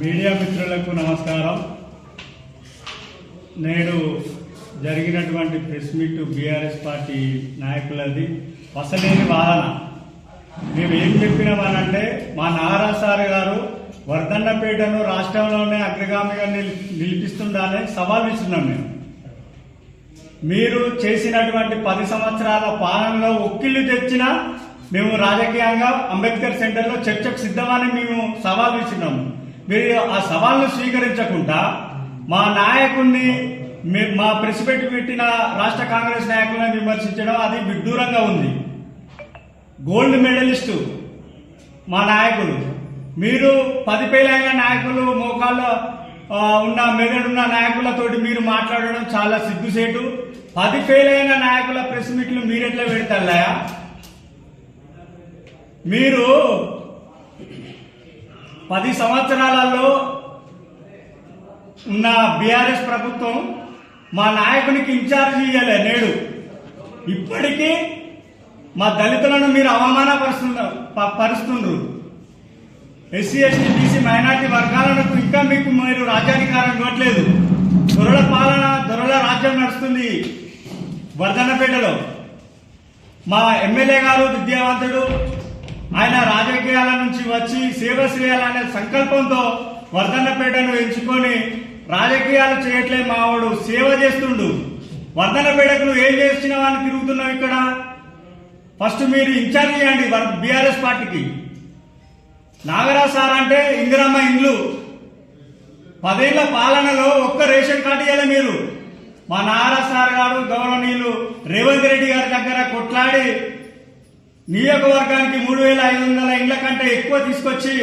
Media మిత్రులకు నమస్కారం. నేడు జరిగినటువంటి ప్రెస్ మీట్ బీఆర్ఎస్ పార్టీ నాయకులది వసలేని వాదన. మేము ఏం చెప్పినామనంటే, మా నాగరాజ్ సార్ గారు వర్ధన్నపేటను రాష్ట్రంలోనే అగ్రగామిగా నిలిపిస్తుందని సవాల్ ఇస్తున్నాం. మీరు చేసినటువంటి 10 సంవత్సరాల పాలనలో ఒక్కిళ్ళు తెచ్చినా మేము రాజకీయంగా అంబేద్కర్ సెంటర్లో చర్చకు సిద్ధమని మేము సవాల్ ఇచ్చినాము. మీరు ఆ సవాల్ను స్వీకరించకుండా మా నాయకుడిని, మా ప్రెస్ మీట్ పెట్టిన రాష్ట్ర కాంగ్రెస్ నాయకులను విమర్శించడం అది విడ్డూరంగా ఉంది. గోల్డ్ మెడలిస్టు మా నాయకుడు, మీరు 10 పేలైన నాయకులు, మోకాల్లో ఉన్న మెదడున్న నాయకులతోటి మీరు మాట్లాడడం చాలా సిగ్గుసేటు. 10 ఫెయిలైన నాయకుల ప్రెస్ మీట్లు మీరెట్లా పెడతారా? మీరు 10 సంవత్సరాలలో ఉన్న బీఆర్ఎస్ ప్రభుత్వం మా నాయకునికి ఇన్ఛార్జ్ ఇయ్యలే. నేడు ఇప్పటికీ మా దళితులను మీరు అవమానపరుస్తున్నారు. ఎస్సీ ఎస్టీ బీసీ మైనార్టీ వర్గాలకు ఇంకా మీరు రాజ్యాధికారం ఇవ్వట్లేదు. దొరల పాలన, దొరల రాజ్యం నడుస్తుంది వర్ధన్నపేటలో. మా ఎమ్మెల్యే గారు విద్యావంతుడు, ఆయన రాజకీయాల నుంచి వచ్చి సేవ చేయాలనే సంకల్పంతో వర్ధన్నపేటను ఎంచుకొని రాజకీయాలు చేయట్లే. మావాడు సేవ చేస్తుండు. వర్ధన్నపేటకు నువ్వు ఏం చేస్తున్నావు అని తిరుగుతున్నావు. ఇక్కడ ఫస్ట్ మీరు ఇన్ఛార్జ్ చేయండి బీఆర్ఎస్ పార్టీకి. నాగరాజ్ సార్ అంటే ఇందిరమ్మ ఇండ్లు 10 ఏళ్ల పాలనలో ఒక్క రేషన్ కార్డు ఇవ్వలే మీరు. మా నాగరాజ్ సార్ గారు గౌరవనీయులు రేవంత్ రెడ్డి గారి దగ్గర కొట్లాడి నియోజకవర్గానికి 3500 ఇండ్ల కంటే ఎక్కువ తీసుకొచ్చి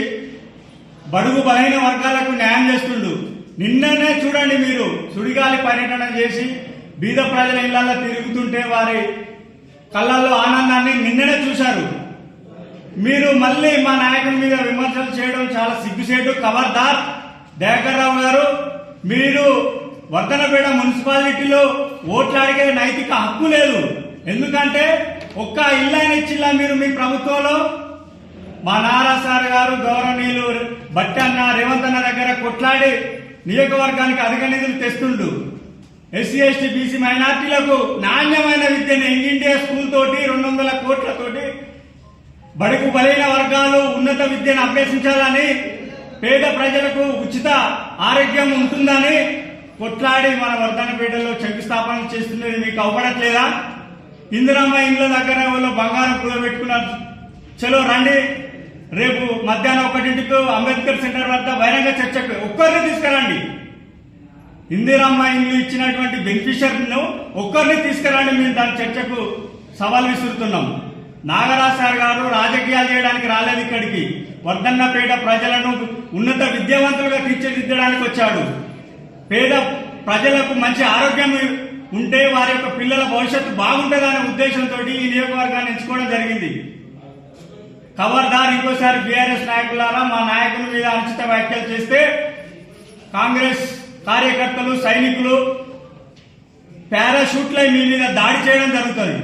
బడుగు బలైన వర్గాలకు న్యాయం చేస్తుండు. నిన్ననే చూడండి, మీరు సుడిగాలి పర్యటన చేసి బీద ప్రజల ఇళ్లలో తిరుగుతుంటే వారి కళ్ళల్లో ఆనందాన్ని నిన్ననే చూశారు. మీరు మళ్ళీ మా నాయకుడి మీద విమర్శలు చేయడం చాలా సిగ్గుసేటు. ఖబర్దార్ దయాకర్ రావు గారు, మీరు వర్ధన్నపేట మున్సిపాలిటీలో ఓట్లు అడిగే నైతిక హక్కు లేదు. ఎందుకంటే ఒక్క ఇల్లైన ఇచ్చిల్లా మీరు మీ ప్రభుత్వంలో. మా నాగరాజ్ సార్ గారు గౌరవనీయులు బట్టన్న రేవంత్ అన్న దగ్గర కొట్లాడి నియోజకవర్గానికి అధిక నిధులు తెస్తుండు. ఎస్సీ ఎస్టీ బీసీ మైనార్టీలకు నాణ్యమైన విద్యను ఇండియా స్కూల్ తోటి 200 కోట్లతోటి బడుగు బలైన వర్గాలు ఉన్నత విద్యను అభ్యసించాలని, పేద ప్రజలకు ఉచిత ఆరోగ్యం ఉంటుందని కొట్లాడి మన వర్ధన్నపేటలో శంకుస్థాపన చేస్తున్నది మీకు అవపడట్లేదా? ఇందిరమ్మ ఇండ్ల దగ్గర వాళ్ళు బంగారం కూడబెట్టుకున్నారు. చలో రండి, రేపు మధ్యాహ్నం 1ంటికి అంబేద్కర్ సెంటర్ వద్ద బహిరంగ చర్చకు ఒక్కరిని తీసుకురండి. ఇందిరమ్మ ఇండ్లు ఇచ్చినటువంటి బెనిఫిషియర్ను ఒక్కరిని తీసుకురండి. మేము దాని చర్చకు సవాల్ విసురుతున్నాం. నాగరాజ్ సార్ గారు రాజకీయాలు చేయడానికి రాలేదు ఇక్కడికి. వర్ధన్నపేట ప్రజలను ఉన్నత విద్యావంతులుగా తీర్చిదిద్దడానికి వచ్చాడు. పేద ప్రజలకు మంచి ఆరోగ్యం ఉంటే వారి యొక్క పిల్లల భవిష్యత్తు బాగుంటుందనే ఉద్దేశంతో ఈ నియోజకవర్గాన్ని ఎంచుకోవడం జరిగింది. ఖబర్దార్, ఇంకోసారి బీఆర్ఎస్ నాయకులారా మా నాయకుల మీద అనుచిత వ్యాఖ్యలు చేస్తే కాంగ్రెస్ కార్యకర్తలు, సైనికులు పారాషూట్లై మీ మీద దాడి చేయడం జరుగుతుంది.